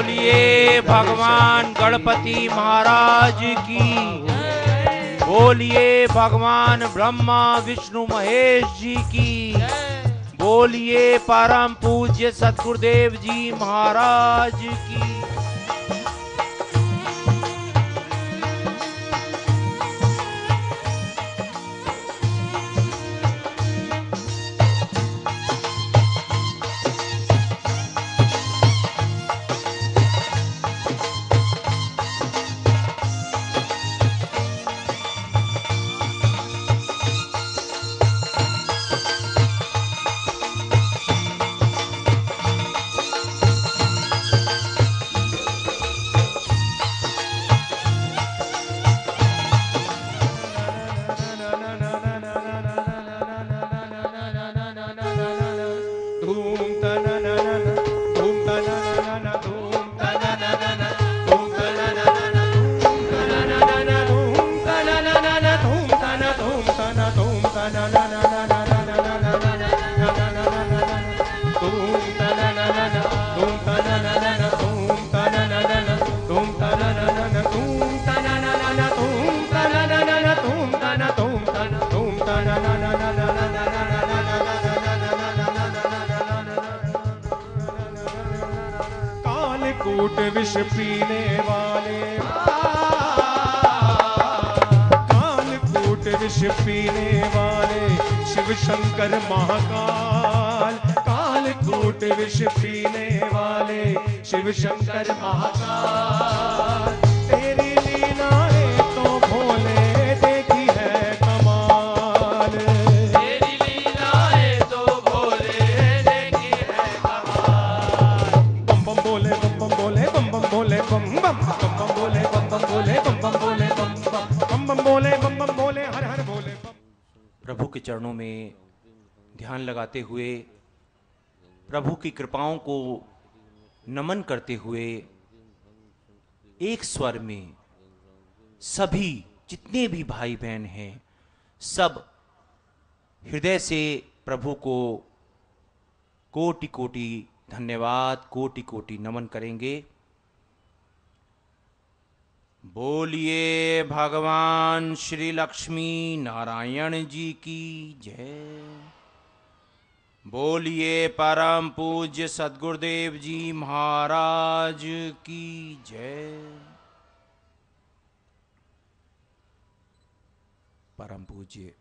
बोलिए भगवान गणपति महाराज की, बोलिए भगवान ब्रह्मा विष्णु महेश जी की, बोलिए परम पूज्य सद्गुरुदेव जी महाराज की। कालकूट विष पीने वाले, कालकूट विष पीने वाले शिव शंकर महाकाल, कालकूट विष पीने वाले शिव शंकर महाकाल। तेरी लीलाएं तो भोले देखी है कमाल, तेरी लीलाएं तो भोले देखी है कमाल। बम बम बोले बम बम बोले बम बम बोले बम बम बम बम बोले बम बम बोले बम बम बोले बम बम बम बोले बम बम बोले हर हर बोले बम। प्रभु के चरणों में ध्यान लगाते हुए, प्रभु की कृपाओं को नमन करते हुए, एक स्वर में सभी जितने भी भाई बहन हैं सब हृदय से प्रभु को कोटि कोटि धन्यवाद, कोटि कोटि नमन करेंगे। बोलिए भगवान श्री लक्ष्मी नारायण जी की जय, बोलिए परम पूज्य सद्गुरुदेव जी महाराज की जय। परम पूज्य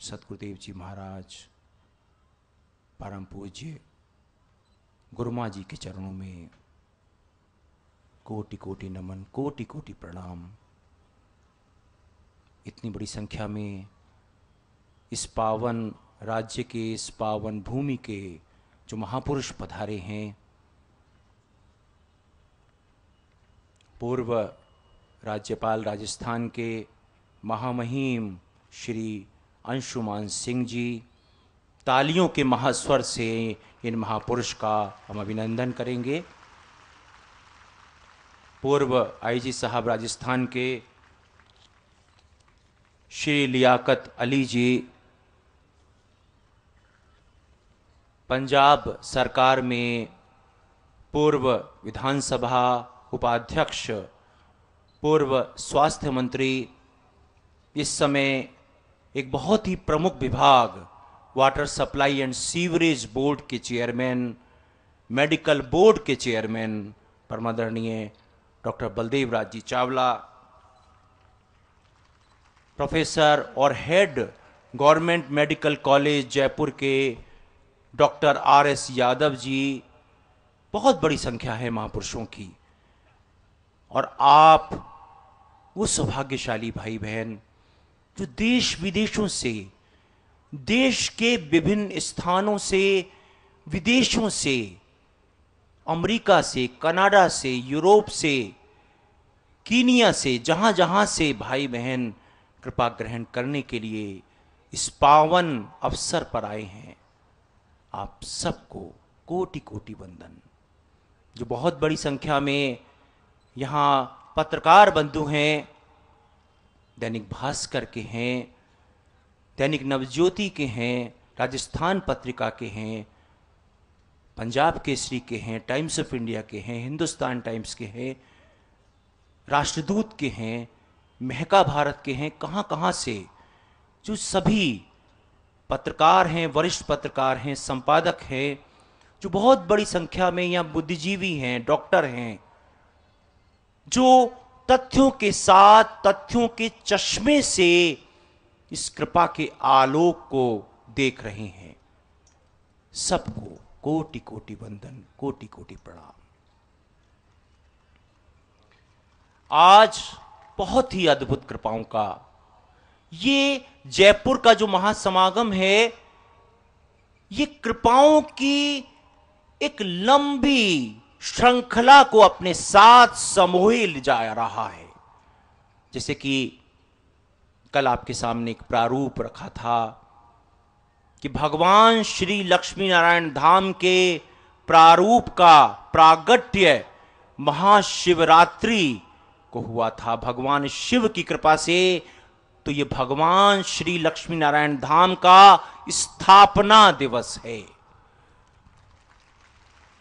सद्गुरुदेव जी महाराज, परम पूज्य गुरुमा जी के चरणों में कोटि कोटि नमन, कोटि कोटि प्रणाम। इतनी बड़ी संख्या में इस पावन राज्य के, इस पावन भूमि के जो महापुरुष पधारे हैं, पूर्व राज्यपाल राजस्थान के महामहिम श्री अंशुमान सिंह जी, तालियों के महास्वर से इन महापुरुष का हम अभिनंदन करेंगे। पूर्व आईजी साहब राजस्थान के श्री लियाकत अली जी, पंजाब सरकार में पूर्व विधानसभा उपाध्यक्ष, पूर्व स्वास्थ्य मंत्री, इस समय एक बहुत ही प्रमुख विभाग water supply and sewerage board के चेयरमैन, मेडिकल बोर्ड के chairman परमादरणीय doctor Baldev Raj ji Chawla, professor और head government medical college Jaipur के डॉक्टर आर.एस. यादव जी, बहुत बड़ी संख्या है महापुरुषों की। और आप वो सौभाग्यशाली भाई बहन जो देश विदेशों से, देश के विभिन्न स्थानों से, विदेशों से, अमेरिका से, कनाडा से, यूरोप से, कीनिया से, जहां जहां से भाई बहन कृपा ग्रहण करने के लिए इस पावन अवसर पर आए हैं, आप सबको कोटि कोटि वंदन। जो बहुत बड़ी संख्या में यहाँ पत्रकार बंधु हैं, दैनिक भास्कर के हैं, दैनिक नवज्योति के हैं, राजस्थान पत्रिका के हैं, पंजाब केसरी के हैं, टाइम्स ऑफ इंडिया के हैं, हिंदुस्तान टाइम्स के हैं, राष्ट्रदूत के हैं, महका भारत के हैं, कहाँ कहाँ से जो सभी पत्रकार हैं, वरिष्ठ पत्रकार हैं, संपादक हैं, जो बहुत बड़ी संख्या में यहाँ बुद्धिजीवी हैं, डॉक्टर हैं, जो तथ्यों के साथ, तथ्यों के चश्मे से इस कृपा के आलोक को देख रहे हैं, सबको कोटि कोटि वंदन, कोटि कोटि प्रणाम। आज बहुत ही अद्भुत कृपाओं का ये जयपुर का जो महासमागम है, ये कृपाओं की एक लंबी श्रृंखला को अपने साथ समोए ले जा रहा है। जैसे कि कल आपके सामने एक प्रारूप रखा था कि भगवान श्री लक्ष्मी नारायण धाम के प्रारूप का प्रागट्य महाशिवरात्रि को हुआ था। भगवान शिव की कृपा से तो ये भगवान श्री लक्ष्मी नारायण धाम का स्थापना दिवस है।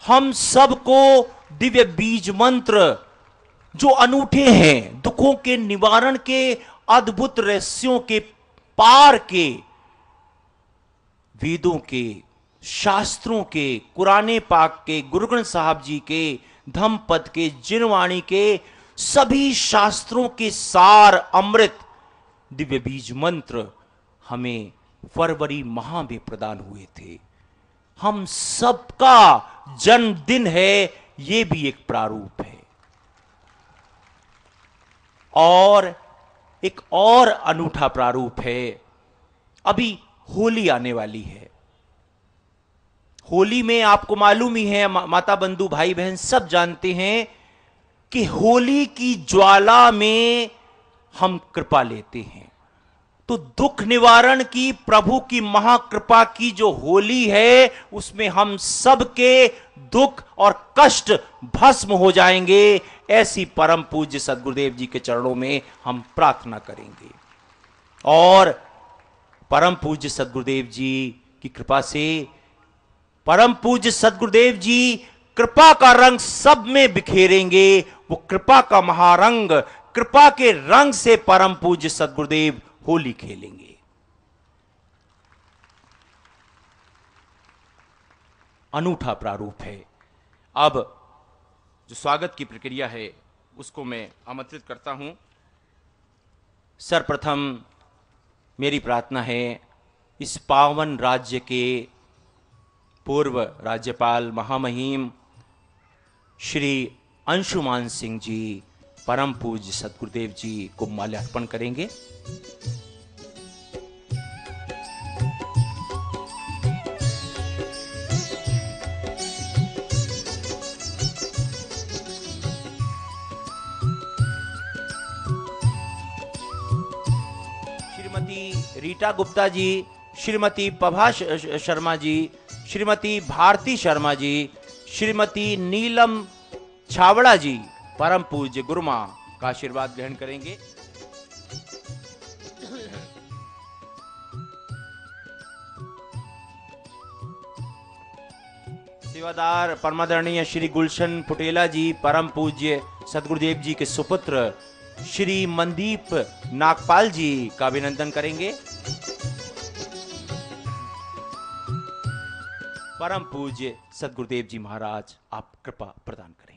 हम सबको दिव्य बीज मंत्र जो अनूठे हैं, दुखों के निवारण के अद्भुत रहस्यों के पार के, वेदों के, शास्त्रों के, कुराने पाक के, गुरु ग्रंथ साहब जी के, धम्मपद के, जिनवाणी के, सभी शास्त्रों के सार अमृत दिव्य बीज मंत्र हमें फरवरी माह में प्रदान हुए थे। हम सबका जन्मदिन है, यह भी एक प्रारूप है। और एक और अनूठा प्रारूप है, अभी होली आने वाली है। होली में आपको मालूम ही है, माता बंधु भाई बहन सब जानते हैं कि होली की ज्वाला में हम कृपा लेते हैं। तो दुख निवारण की प्रभु की महाकृपा की जो होली है, उसमें हम सबके दुख और कष्ट भस्म हो जाएंगे, ऐसी परम पूज्य सद्गुरुदेव जी के चरणों में हम प्रार्थना करेंगे। और परम पूज्य सद्गुरुदेव जी की कृपा से परम पूज्य सद्गुरुदेव जी कृपा का रंग सब में बिखेरेंगे। वो कृपा का महारंग, कृपा के रंग से परम पूज्य सद्गुरुदेव होली खेलेंगे। अनूठा प्रारूप है। अब जो स्वागत की प्रक्रिया है उसको मैं आमंत्रित करता हूं। सर्वप्रथम मेरी प्रार्थना है, इस पावन राज्य के पूर्व राज्यपाल महामहिम श्री अंशुमान सिंह जी परम पूज्य सद्गुरुदेव जी को माल्यार्पण करेंगे। श्रीमती रीटा गुप्ता जी, श्रीमती प्रभा शर्मा जी, श्रीमती भारती शर्मा जी, श्रीमती नीलम छावड़ा जी परम पूज्य गुरु मां का आशीर्वाद ग्रहण करेंगे। सेवादार परमादरणीय श्री गुलशन पुटेला जी परम पूज्य सद्गुरुदेव जी के सुपुत्र श्री मनदीप नागपाल जी का अभिनंदन करेंगे। परम पूज्य सद्गुरुदेव जी महाराज, आप कृपा प्रदान करें।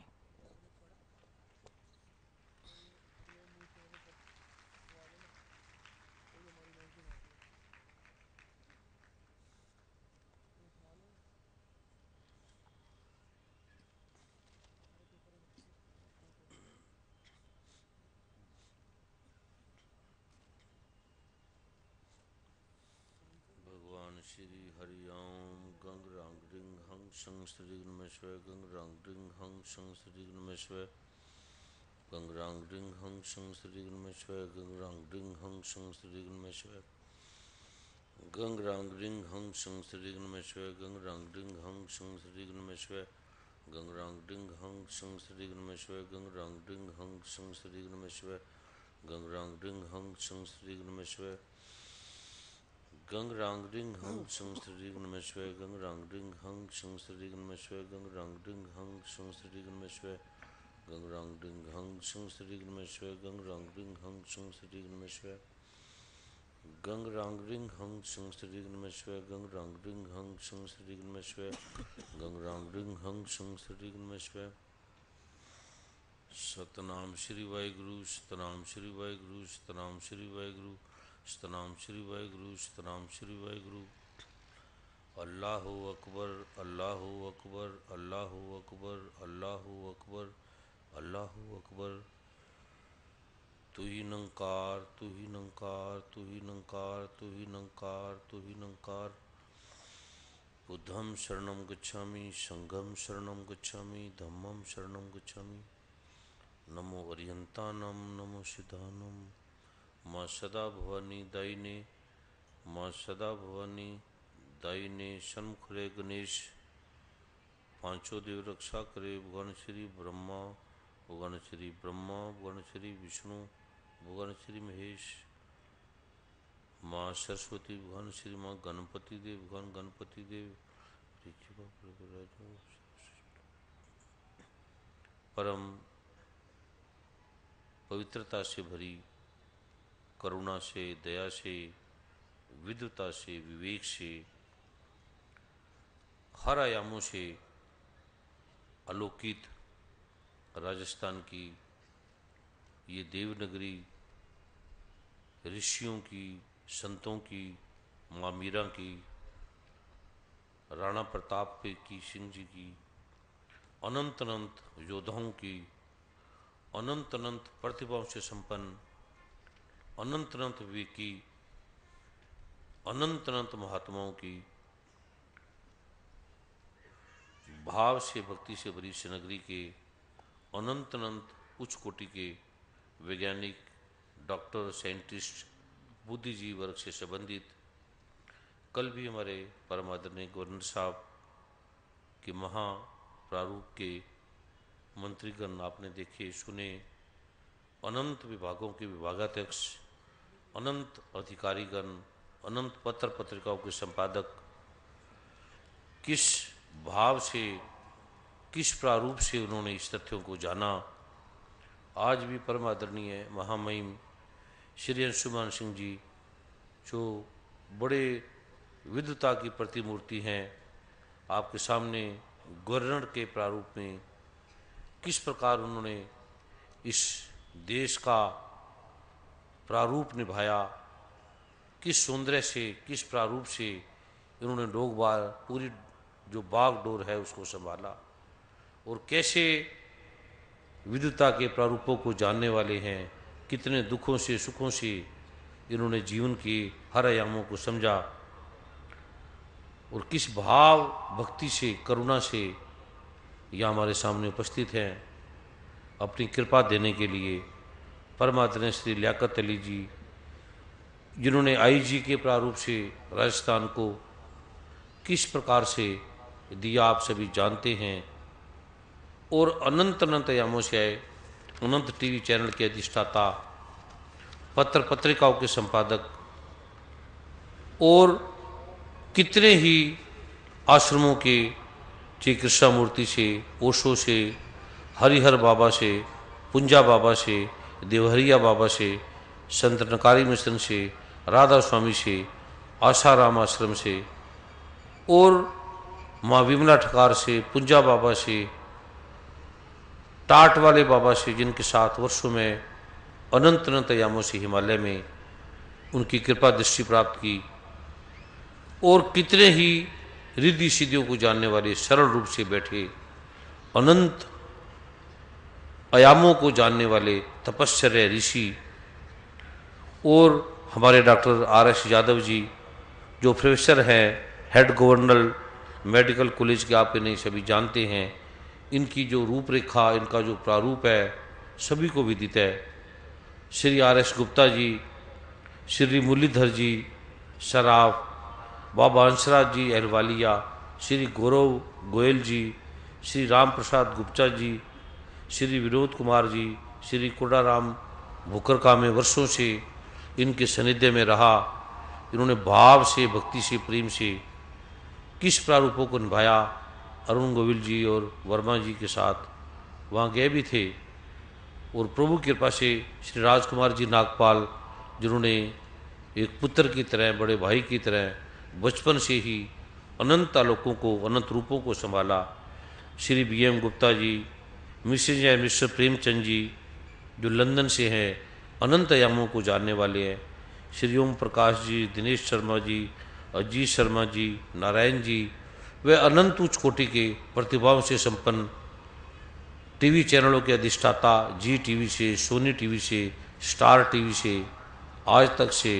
श्री हरिओम गंग रंग रिंग हंग शंग श्री नमस्वे गंग रंग रिंग हंग शंग श्री नमस्वे गंग रंग रिंग हंग शंग श्री नमस्वे गंग रंग रिंग हंग शंग श्री नमस्वे गंग रंग रिंग हंग शंग श्री नमस्वे गंग रंग रिंग हंग शंग श्री नमस्वे गंग रंग रिंग हंग शंग श्री नमस्वे गंग रंग रिंग हंग शंग श्री नमस्वे गंग रंग रिंग हंग शंग श्री नमस्वे गंग रांग रिंग हंग शंग श्री नमः शिवाय गंग रांग रिंग हंग शंग श्री नमः शिवाय गंग रांग रिंग हंग शंग श्री नमः शिवाय गंग रांग रिंग हंग शंग श्री नमः शिवाय गंग रांग रिंग हंग शंग श्री नमः शिवाय गंग रांग रिंग हंग शंग श्री नमः शिवाय गंग रांग रिंग हंग शंग श्री नमः शिवाय गंग रांग रिंग हंग शंग श्री नमः शिवाय सतनाम श्री वाहिगुरु सतनाम श्री वाहिगुरु सतनाम श्री वाहिगुरु सतनाम श्री वाहिगुरु सतनाम श्री वाहिगुरु अल्लाहु अकबर अल्लाहु अकबर अल्लाहु अकबर अल्लाहु अकबर अल्लाहु अकबर। तू ही नंकार तू ही नंकार तू ही नंकार तू ही नंकार तू ही नंकार। बुद्धं शरणं गच्छामि संघं शरणं गच्छामि धम्मं शरणं गच्छामि। नमो अर्यंतानम नमो सिद्धानम। माँ सदा भवानी दायिने माँ सदा भवानी दायिने सन्मुख रे गणेश। पांचों देव रक्षा करे भगवान श्री ब्रह्मा भगवान श्री ब्रह्मा भगवान श्री विष्णु भगवान श्री महेश। माँ सरस्वती भगवान श्री माँ गणपति देव भगवान गणपति देव। परम पवित्रता से भरी करुणा से दया से विद्वता से विवेक से हर आयामों से आलोकित राजस्थान की ये देवनगरी ऋषियों की संतों की माँ मीरा की राणा प्रताप की सिंह जी की अनंत अनंत योद्धाओं की अनंत अनंत प्रतिभाओं से संपन्न अनंत अनंत विवेकी अनंत अनंत महात्माओं की भाव से भक्ति से भरी इस नगरी के अनंत अनंत उच्च कोटि के वैज्ञानिक डॉक्टर साइंटिस्ट बुद्धिजीवी वर्ग से संबंधित कल भी हमारे परम आदरणीय गवर्नर साहब के महा प्रारूप के मंत्रीगण आपने देखे सुने। अनंत विभागों के विभागाध्यक्ष अनंत अधिकारीगण अनंत पत्र पत्रिकाओं के संपादक किस भाव से किस प्रारूप से उन्होंने इस तथ्यों को जाना। आज भी परम आदरणीय महामहिम श्री अंशुमान सिंह जी जो बड़े विद्वता की प्रतिमूर्ति हैं आपके सामने गवर्नर के प्रारूप में किस प्रकार उन्होंने इस देश का प्रारूप निभाया, किस सौंदर्य से किस प्रारूप से इन्होंने लोग बार पूरी जो बागडोर है उसको संभाला और कैसे विद्वता के प्रारूपों को जानने वाले हैं, कितने दुखों से सुखों से इन्होंने जीवन के हर आयामों को समझा और किस भाव भक्ति से करुणा से यह हमारे सामने उपस्थित हैं अपनी कृपा देने के लिए। परमात्मा श्री लियाकत अली जी जिन्होंने आईजी के प्रारूप से राजस्थान को किस प्रकार से दिया आप सभी जानते हैं और अनंत अनंत आयामों से आए अनंत टीवी चैनल के अधिष्ठाता पत्र पत्रिकाओं के संपादक और कितने ही आश्रमों के श्री कृष्णामूर्ति से ओशो से हरिहर बाबा से पुंजा बाबा से देवहरिया बाबा से संत नकारी मिशन से राधा स्वामी से आशाराम आश्रम से और माँ विमला ठकार से पुंजा बाबा से टाट वाले बाबा से जिनके साथ वर्षों में अनंत अनंत आयामों से हिमालय में उनकी कृपा दृष्टि प्राप्त की और कितने ही रिद्धि सिद्धियों को जानने वाले सरल रूप से बैठे अनंत आयामों को जानने वाले तपश्चर्य ऋषि और हमारे डॉक्टर आर.एस. यादव जी जो प्रोफेसर हैं हेड गवर्नर मेडिकल कॉलेज के आप इन्हें सभी जानते हैं। इनकी जो रूपरेखा इनका जो प्रारूप है सभी को विदित है। श्री आर.एस. गुप्ता जी श्री मुरलीधर जी सराफ बाबा हंसराज जी अहलवालिया श्री गौरव गोयल जी श्री राम प्रसाद गुप्ता जी श्री विनोद कुमार जी श्री कोडाराम भुकरका में वर्षों से इनके सानिध्य में रहा। इन्होंने भाव से, भक्ति से, प्रेम से किस प्रारूपों को निभाया। अरुण गोविल जी और वर्मा जी के साथ वहाँ गए भी थे और प्रभु की कृपा से श्री राजकुमार जी नागपाल, जिन्होंने एक पुत्र की तरह, बड़े भाई की तरह बचपन से ही अनंत आलोकों को, अनंत रूपों को संभाला। Shri BM Gupta ji, mrs and mr Premchand ji जो लंदन से हैं, अनंत आयामों को जानने वाले हैं। श्री ओम प्रकाश जी, दिनेश शर्मा जी, अजीत शर्मा जी, नारायण जी, वे अनंत उच्च कोटि के प्रतिभाओं से संपन्न टीवी चैनलों के अधिष्ठाता, जी टीवी से, सोनी टीवी से, स्टार टीवी से, आज तक से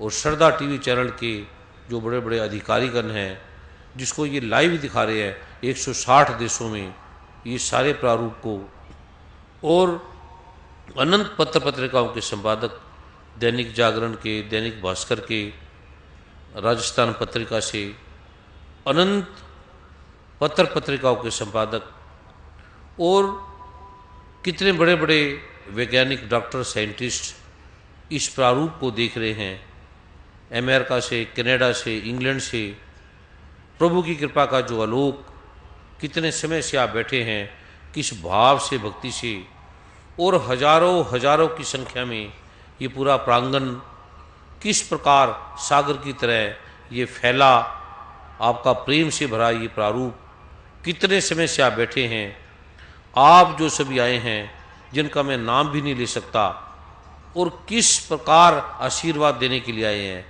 और श्रद्धा टीवी चैनल के जो बड़े बड़े अधिकारीगण हैं, जिसको ये लाइव दिखा रहे हैं 160 देशों में, ये सारे प्रारूप को, और अनंत पत्र पत्रिकाओं के संपादक, दैनिक जागरण के, दैनिक भास्कर के, राजस्थान पत्रिका से, अनंत पत्र पत्रिकाओं के संपादक, और कितने बड़े बड़े वैज्ञानिक, डॉक्टर, साइंटिस्ट इस प्रारूप को देख रहे हैं। अमेरिका से, कनाडा से, इंग्लैंड से प्रभु की कृपा का जो आलोक, कितने समय से आप बैठे हैं, किस भाव से, भक्ति से, और हजारों हजारों की संख्या में ये पूरा प्रांगण किस प्रकार सागर की तरह ये फैला, आपका प्रेम से भरा ये प्रारूप, कितने समय से आप बैठे हैं। आप जो सभी आए हैं, जिनका मैं नाम भी नहीं ले सकता, और किस प्रकार आशीर्वाद देने के लिए आए हैं,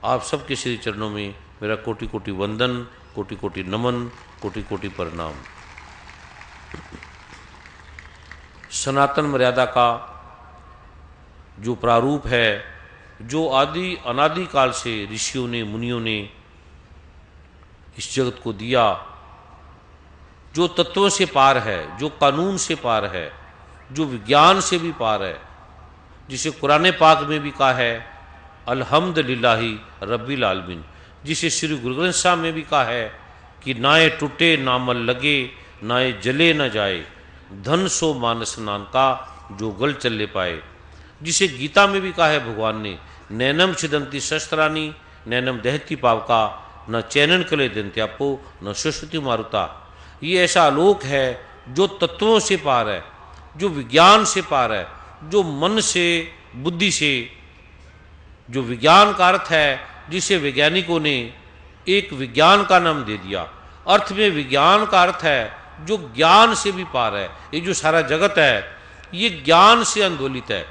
आप सबके श्री चरणों में मेरा कोटि कोटि वंदन, कोटि कोटि नमन, कोटि कोटि प्रणाम। सनातन मर्यादा का जो प्रारूप है, जो आदि अनादि काल से ऋषियों ने, मुनियों ने इस जगत को दिया, जो तत्वों से पार है, जो कानून से पार है, जो विज्ञान से भी पार है, जिसे कुरान पाक में भी कहा है अल्हम्दुलिल्लाहि रब्बिल आलमीन, जिसे श्री गुरु ग्रंथ साहब में भी कहा है कि नाए टूटे ना मल लगे, नाए जले न जाए, धन सो मानस नान का जो गल चले पाए, जिसे गीता में भी कहा है भगवान ने, नैनम छिदंती शस्त्रानी नैनम दहती पावका, न चैनन कले दंत्यापो न सुश्रुति मारुता। ये ऐसा आलोक है जो तत्वों से पार है, जो विज्ञान से पार है, जो मन से, बुद्धि से, जो विज्ञान का अर्थ है, जिसे वैज्ञानिकों ने एक विज्ञान का नाम दे दिया। अर्थ में विज्ञान का अर्थ है जो ज्ञान से भी पार है। ये जो सारा जगत है, ये ज्ञान से आंदोलित है।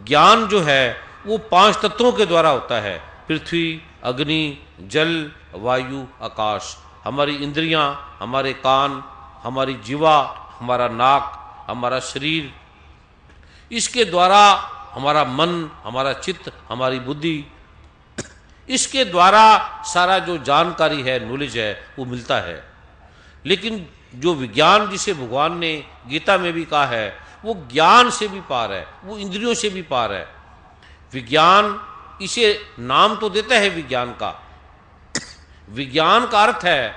ज्ञान जो है वो 5 तत्वों के द्वारा होता है, पृथ्वी, अग्नि, जल, वायु, आकाश। हमारी इंद्रियां, हमारे कान, हमारी जीवा, हमारा नाक, हमारा शरीर, इसके द्वारा हमारा मन, हमारा चित्त, हमारी बुद्धि, इसके द्वारा सारा जो जानकारी है, नॉलेज है, वो मिलता है। लेकिन जो विज्ञान, जिसे भगवान ने गीता में भी कहा है, वो ज्ञान से भी पार है, वो इंद्रियों से भी पार है। विज्ञान, इसे नाम तो देता है विज्ञान का, विज्ञान का अर्थ है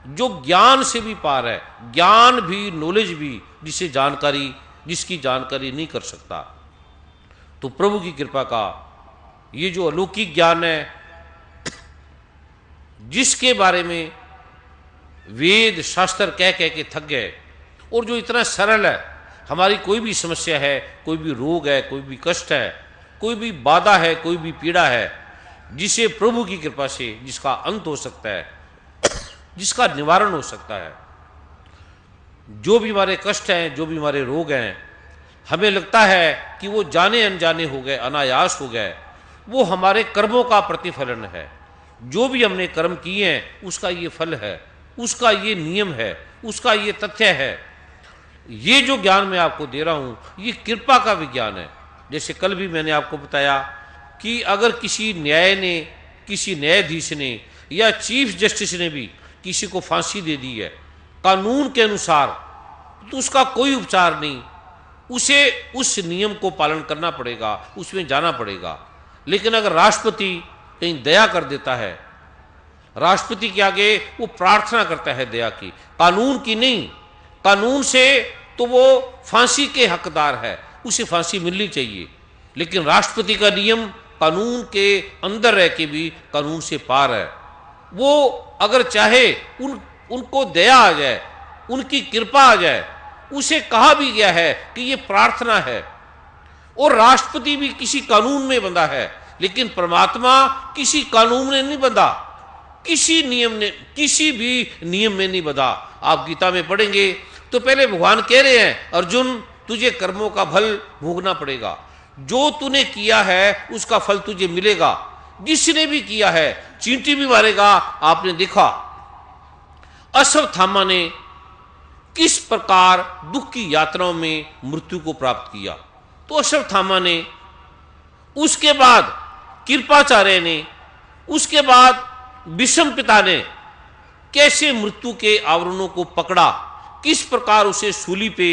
जो ज्ञान से भी पार है। ज्ञान भी, नॉलेज भी, जिसे जानकारी, जिसकी जानकारी नहीं कर सकता। तो प्रभु की कृपा का ये जो अलौकिक ज्ञान है, जिसके बारे में वेद शास्त्र कह कह के थक गए, और जो इतना सरल है, हमारी कोई भी समस्या है, कोई भी रोग है, कोई भी कष्ट है, कोई भी बाधा है, कोई भी पीड़ा है, जिसे प्रभु की कृपा से जिसका अंत हो सकता है, जिसका निवारण हो सकता है। जो भी हमारे कष्ट हैं, जो भी हमारे रोग हैं, हमें लगता है कि वो जाने अनजाने हो गए, अनायास हो गए, वो हमारे कर्मों का प्रतिफलन है। जो भी हमने कर्म किए हैं, उसका ये फल है, उसका ये नियम है, उसका ये तथ्य है। ये जो ज्ञान मैं आपको दे रहा हूं, ये कृपा का विज्ञान है। जैसे कल भी मैंने आपको बताया कि अगर किसी न्याय ने, किसी न्यायाधीश ने या चीफ जस्टिस ने भी किसी को फांसी दे दी है कानून के अनुसार, तो उसका कोई उपचार नहीं, उसे उस नियम को पालन करना पड़ेगा, उसमें जाना पड़ेगा। लेकिन अगर राष्ट्रपति कहीं दया कर देता है, राष्ट्रपति के आगे वो प्रार्थना करता है दया की, कानून की नहीं, कानून से तो वो फांसी के हकदार है, उसे फांसी मिलनी चाहिए। लेकिन राष्ट्रपति का नियम कानून के अंदर रह के भी कानून से पार है। वो अगर चाहे उनको दया आ जाए, उनकी कृपा आ जाए। उसे कहा भी गया है कि ये प्रार्थना है, और राष्ट्रपति भी किसी कानून में बंधा है, लेकिन परमात्मा किसी कानून में नहीं बंधा, किसी भी नियम में नहीं बंधा। आप गीता में पढ़ेंगे तो पहले भगवान कह रहे हैं, अर्जुन तुझे कर्मों का फल भोगना पड़ेगा, जो तूने किया है उसका फल तुझे मिलेगा। जिसने भी किया है चींटी भी मारेगा। आपने देखा अश्वत्थामा ने किस प्रकार दुख की यात्राओं में मृत्यु को प्राप्त किया, तो अश्वत्थामा ने, उसके बाद कृपाचार्य ने, उसके बाद भीष्म पिता ने कैसे मृत्यु के आवरणों को पकड़ा, किस प्रकार उसे सूली पे,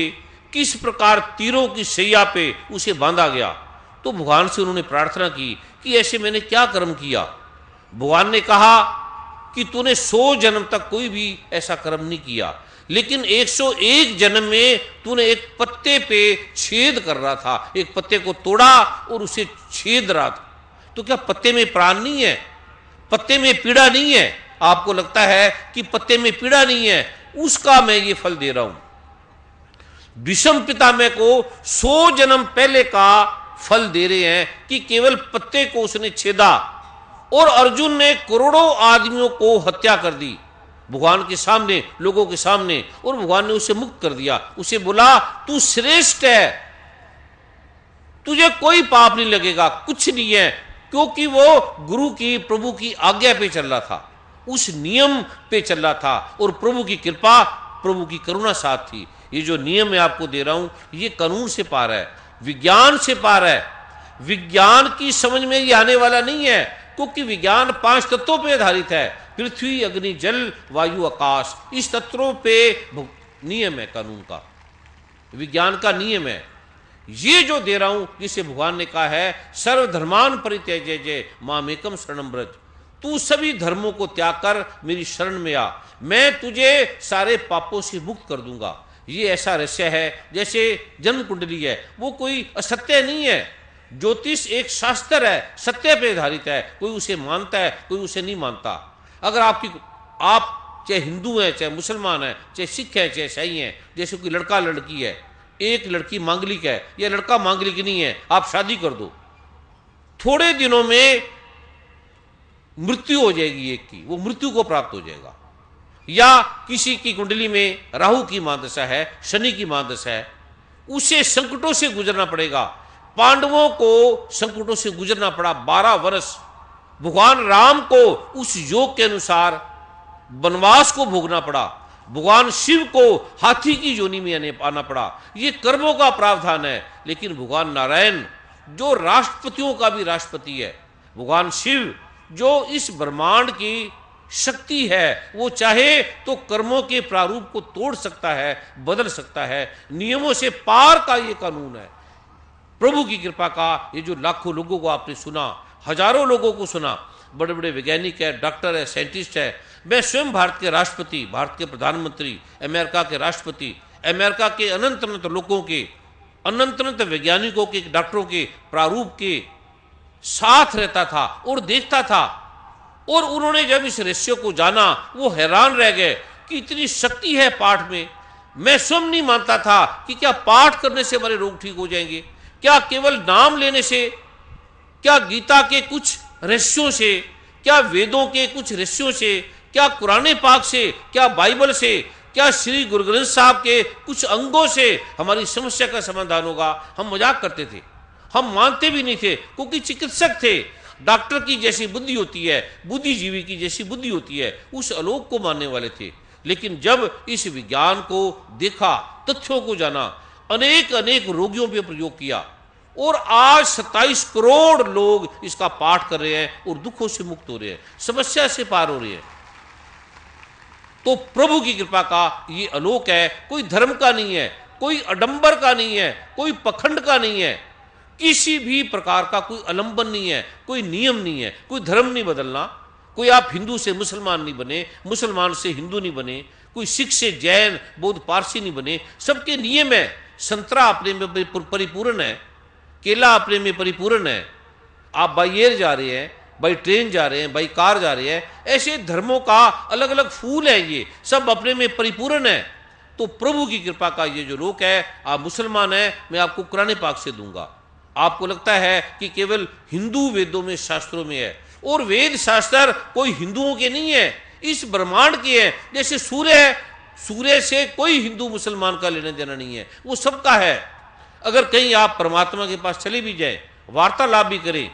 किस प्रकार तीरों की शैया पे उसे बांधा गया। तो भगवान से उन्होंने प्रार्थना की कि ऐसे मैंने क्या कर्म किया। भगवान ने कहा कि तूने 100 जन्म तक कोई भी ऐसा कर्म नहीं किया, लेकिन 101 जन्म में तूने एक पत्ते पे छेद कर रहा था, एक पत्ते को तोड़ा और उसे छेद रहा था। तो क्या पत्ते में प्राण नहीं है? पत्ते में पीड़ा नहीं है? आपको लगता है कि पत्ते में पीड़ा नहीं है, उसका मैं ये फल दे रहा हूं। भीष्म पितामह को 100 जन्म पहले का फल दे रहे हैं कि केवल पत्ते को उसने छेदा, और अर्जुन ने करोड़ों आदमियों को हत्या कर दी भगवान के सामने, लोगों के सामने, और भगवान ने उसे मुक्त कर दिया। उसे बोला तू श्रेष्ठ है, तुझे कोई पाप नहीं लगेगा, कुछ नहीं है, क्योंकि वो गुरु की, प्रभु की आज्ञा पे चल रहा था, उस नियम पे चल रहा था, और प्रभु की कृपा, प्रभु की करुणा साथ थी। ये जो नियम मैं आपको दे रहा हूं, ये कानून से पार है, विज्ञान से पार है। विज्ञान की समझ में ये आने वाला नहीं है, क्योंकि विज्ञान 5 तत्वों पे आधारित है, पृथ्वी, अग्नि, जल, वायु, आकाश। इस तत्वों पे नियम है कानून का, विज्ञान का नियम है। ये जो दे रहा हूं, जिसे भगवान ने कहा है सर्वधर्मान परित्यज्य जय मामेकम शरणम व्रज, तू सभी धर्मों को त्याग कर मेरी शरण में आ, मैं तुझे सारे पापों से मुक्त कर दूंगा। ये ऐसा रहस्य है जैसे जन्म कुंडली है, वो कोई असत्य नहीं है। ज्योतिष एक शास्त्र है, सत्य पे आधारित है, कोई उसे मानता है, कोई उसे नहीं मानता। अगर आप चाहे हिंदू हैं, चाहे मुसलमान हैं, चाहे सिख हैं, चाहे ईसाई हैं, जैसे कोई लड़का लड़की है, एक लड़की मांगलिक है या लड़का मांगलिक नहीं है, आप शादी कर दो, थोड़े दिनों में मृत्यु हो जाएगी एक की, वो मृत्यु को प्राप्त हो जाएगा। या किसी की कुंडली में राहु की महादशा है, शनि की महादशा है, उसे संकटों से गुजरना पड़ेगा। पांडवों को संकटों से गुजरना पड़ा 12 वर्ष। भगवान राम को उस योग के अनुसार वनवास को भोगना पड़ा। भगवान शिव को हाथी की योनि में आना पड़ा। ये कर्मों का प्रावधान है। लेकिन भगवान नारायण जो राष्ट्रपतियों का भी राष्ट्रपति है, भगवान शिव जो इस ब्रह्मांड की शक्ति है, वो चाहे तो कर्मों के प्रारूप को तोड़ सकता है, बदल सकता है। नियमों से पार का ये कानून है। प्रभु की कृपा का ये जो लाखों लोगों को आपने सुना, हजारों लोगों को सुना, बड़े बड़े वैज्ञानिक है, डॉक्टर है, साइंटिस्ट है। मैं स्वयं भारत के राष्ट्रपति, भारत के प्रधानमंत्री, अमेरिका के राष्ट्रपति, अमेरिका के अनंत अनंत लोगों के, अनंत अनंत वैज्ञानिकों के, डॉक्टरों के प्रारूप के साथ रहता था और देखता था। और उन्होंने जब इस रहस्य को जाना, वो हैरान रह गए कि इतनी शक्ति है पाठ में। मैं स्वयं नहीं मानता था कि क्या पाठ करने से हमारे रोग ठीक हो जाएंगे, क्या केवल नाम लेने से, क्या गीता के कुछ रहस्यों से, क्या वेदों के कुछ रहस्यों से, क्या कुरान पाक से, क्या बाइबल से, क्या श्री गुरु ग्रंथ साहब के कुछ अंगों से हमारी समस्या का समाधान होगा। हम मजाक करते थे, हम मानते भी नहीं थे, क्योंकि चिकित्सक थे। डॉक्टर की जैसी बुद्धि होती है, बुद्धिजीवी की जैसी बुद्धि होती है, उस आलोक को मानने वाले थे। लेकिन जब इस विज्ञान को देखा, तथ्यों को जाना, अनेक अनेक रोगियों पर प्रयोग किया, और आज 27 करोड़ लोग इसका पाठ कर रहे हैं और दुखों से मुक्त हो रहे हैं, समस्या से पार हो रहे हैं। तो प्रभु की कृपा का ये आलोक है, कोई धर्म का नहीं है, कोई आडंबर का नहीं है, कोई पखंड का नहीं है, किसी भी प्रकार का कोई आलंबन नहीं है, कोई नियम नहीं है, कोई धर्म नहीं बदलना। कोई आप हिंदू से मुसलमान नहीं बने, मुसलमान से हिंदू नहीं बने, कोई सिख से जैन, बौद्ध, पारसी नहीं बने। सबके नियम है। संतरा अपने में परिपूर्ण है, केला अपने में परिपूर्ण है, आप बाई एयर जा रहे हैं, बाई ट्रेन जा रहे हैं, बाई कार जा रहे हैं, ऐसे धर्मों का अलग अलग फूल है, ये सब अपने में परिपूर्ण है। तो प्रभु की कृपा का ये जो रोक है, आप मुसलमान हैं, मैं आपको कुरान पाक से दूंगा। आपको लगता है कि केवल हिंदू वेदों में, शास्त्रों में है, और वेद शास्त्र कोई हिंदुओं के नहीं है, इस ब्रह्मांड के हैं। जैसे सूर्य है, सूर्य से कोई हिंदू मुसलमान का लेना देना नहीं है, वो सबका है। अगर कहीं आप परमात्मा के पास चले भी जाए, वार्तालाप भी करें,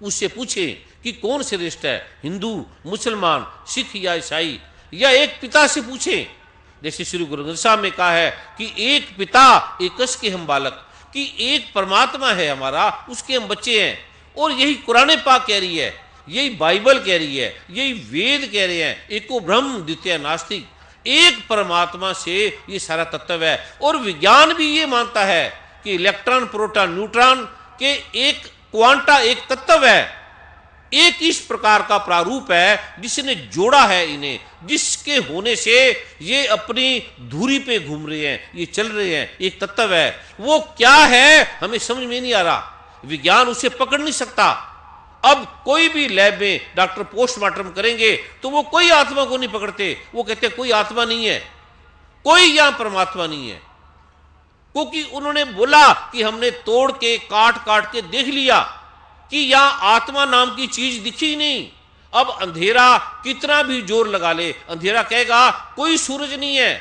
उससे पूछें कि कौन श्रेष्ठ है, हिंदू, मुसलमान, सिख या ईसाई, या एक पिता से पूछें। जैसे श्री गुरु ग्रंथ साहब में कहा है कि एक पिता एकस के हम बालक, कि एक परमात्मा है हमारा, उसके हम बच्चे हैं। और यही कुरान पाक कह रही है, यही बाइबल कह रही है, यही वेद कह रहे हैं, एको ब्रह्म द्वितीय नास्तिक, एक परमात्मा से ये सारा तत्व है। और विज्ञान भी ये मानता है कि इलेक्ट्रॉन, प्रोटॉन, न्यूट्रॉन के एक क्वांटा, एक तत्व है, एक इस प्रकार का प्रारूप है जिसने जोड़ा है इन्हें, जिसके होने से ये अपनी धुरी पे घूम रहे हैं, ये चल रहे हैं, एक तत्व है। वो क्या है हमें समझ में नहीं आ रहा, विज्ञान उसे पकड़ नहीं सकता। अब कोई भी लैब में डॉक्टर पोस्टमार्टम करेंगे तो वो कोई आत्मा को नहीं पकड़ते, वो कहते हैं कोई आत्मा नहीं है, कोई यहां परमात्मा नहीं है, क्योंकि उन्होंने बोला कि हमने तोड़ के, काट काट के देख लिया कि यहां आत्मा नाम की चीज दिखी नहीं। अब अंधेरा कितना भी जोर लगा ले, अंधेरा कहेगा कोई सूरज नहीं है,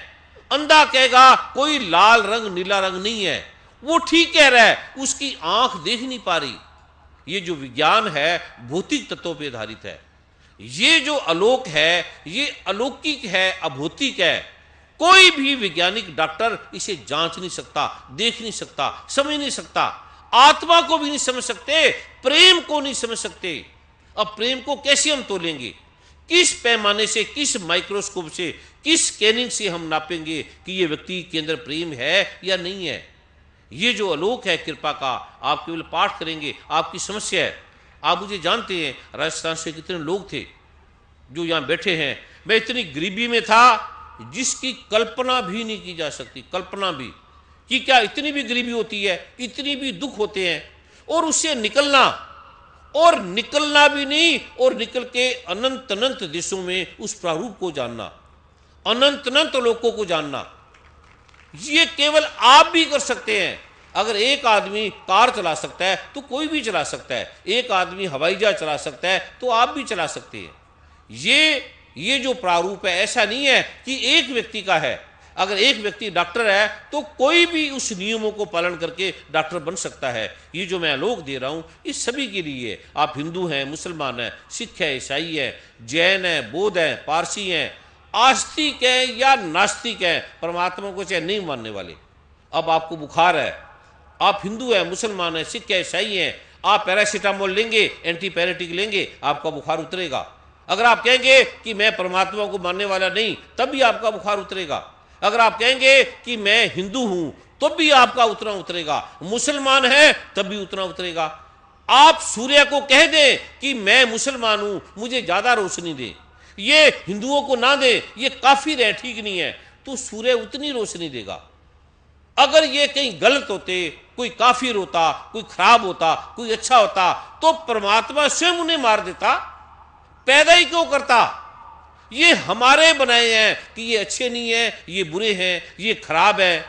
अंधा कहेगा कोई लाल रंग, नीला रंग नहीं है। वो ठीक कह रहा है, उसकी आंख देख नहीं पा रही। ये जो विज्ञान है भौतिक तत्वों पर आधारित है। ये जो आलोक है, ये अलौकिक है, अभौतिक है। कोई भी वैज्ञानिक डॉक्टर इसे जांच नहीं सकता, देख नहीं सकता, समझ नहीं सकता। आत्मा को भी नहीं समझ सकते, प्रेम को नहीं समझ सकते। अब प्रेम को कैसे हम तोलेंगे, किस पैमाने से, किस माइक्रोस्कोप से, किस स्कैनिंग से हम नापेंगे कि ये व्यक्ति के अंदर प्रेम है या नहीं है। ये जो आलोक है कृपा का, आप केवल पाठ करेंगे, आपकी समस्या है। आप मुझे जानते हैं राजस्थान से कितने लोग थे जो यहाँ बैठे हैं। मैं इतनी गरीबी में था जिसकी कल्पना भी नहीं की जा सकती, कल्पना भी, कि क्या इतनी भी गरीबी होती है, इतनी भी दुख होते हैं, और उससे निकलना, और निकलना भी नहीं, और निकल के अनंत अनंत देशों में उस प्रारूप को जानना, अनंत अनंत लोगों को जानना, ये केवल आप भी कर सकते हैं। अगर एक आदमी कार चला सकता है तो कोई भी चला सकता है, एक आदमी हवाई जहाज चला सकता है तो आप भी चला सकते हैं। ये जो प्रारूप है ऐसा नहीं है कि एक व्यक्ति का है। अगर एक व्यक्ति डॉक्टर है तो कोई भी उस नियमों को पालन करके डॉक्टर बन सकता है। ये जो मैं आलोक दे रहा हूं इस सभी के लिए, आप हिंदू हैं, मुसलमान हैं, सिख है, ईसाई है, जैन है, बौद्ध है, पारसी हैं, आस्तिक है या नास्तिक है, परमात्मा को चाहे नहीं मानने वाले। अब आपको बुखार है, आप हिंदू हैं, मुसलमान हैं, सिख है, ईसाई हैं, आप पैरासीटामोल लेंगे, एंटीपायरेटिक लेंगे, आपका बुखार उतरेगा। अगर आप कहेंगे कि मैं परमात्मा को मानने वाला नहीं, तब भी आपका बुखार उतरेगा। अगर आप कहेंगे कि मैं हिंदू हूं तब भी आपका उतना उतरेगा, मुसलमान है तब भी उतना उतरेगा। आप सूर्य को कह दें कि मैं मुसलमान हूं, मुझे ज्यादा रोशनी दे, ये हिंदुओं को ना दे, ये काफिर है, ठीक नहीं है, तो सूर्य उतनी रोशनी देगा। अगर ये कहीं गलत होते, कोई काफिर होता, कोई खराब होता, कोई अच्छा होता, तो परमात्मा स्वयं उन्हें मार देता, पैदा ही क्यों करता। ये हमारे बनाए हैं कि ये अच्छे नहीं है, ये बुरे हैं, ये खराब है,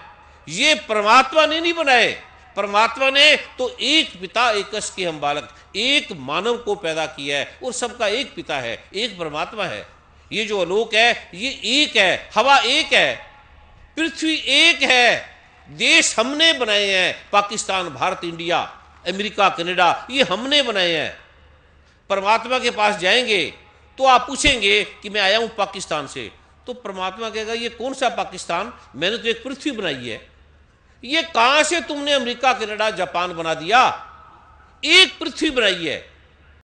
ये परमात्मा ने नहीं बनाए। परमात्मा ने तो एक पिता एकस के हम बालक, एक मानव को पैदा किया है, और सबका एक पिता है, एक परमात्मा है। ये जो आलोक है ये एक है, हवा एक है, पृथ्वी एक है, देश हमने बनाए हैं, Pakistan, Bharat, India, America, Canada, ये हमने बनाए हैं। परमात्मा के पास जाएंगे तो आप पूछेंगे कि मैं आया हूं पाकिस्तान से, तो परमात्मा कहेगा ये कौन सा पाकिस्तान, मैंने तो एक पृथ्वी बनाई है, ये कहां से तुमने अमेरिका, कनाडा, जापान बना दिया, एक पृथ्वी बनाई है।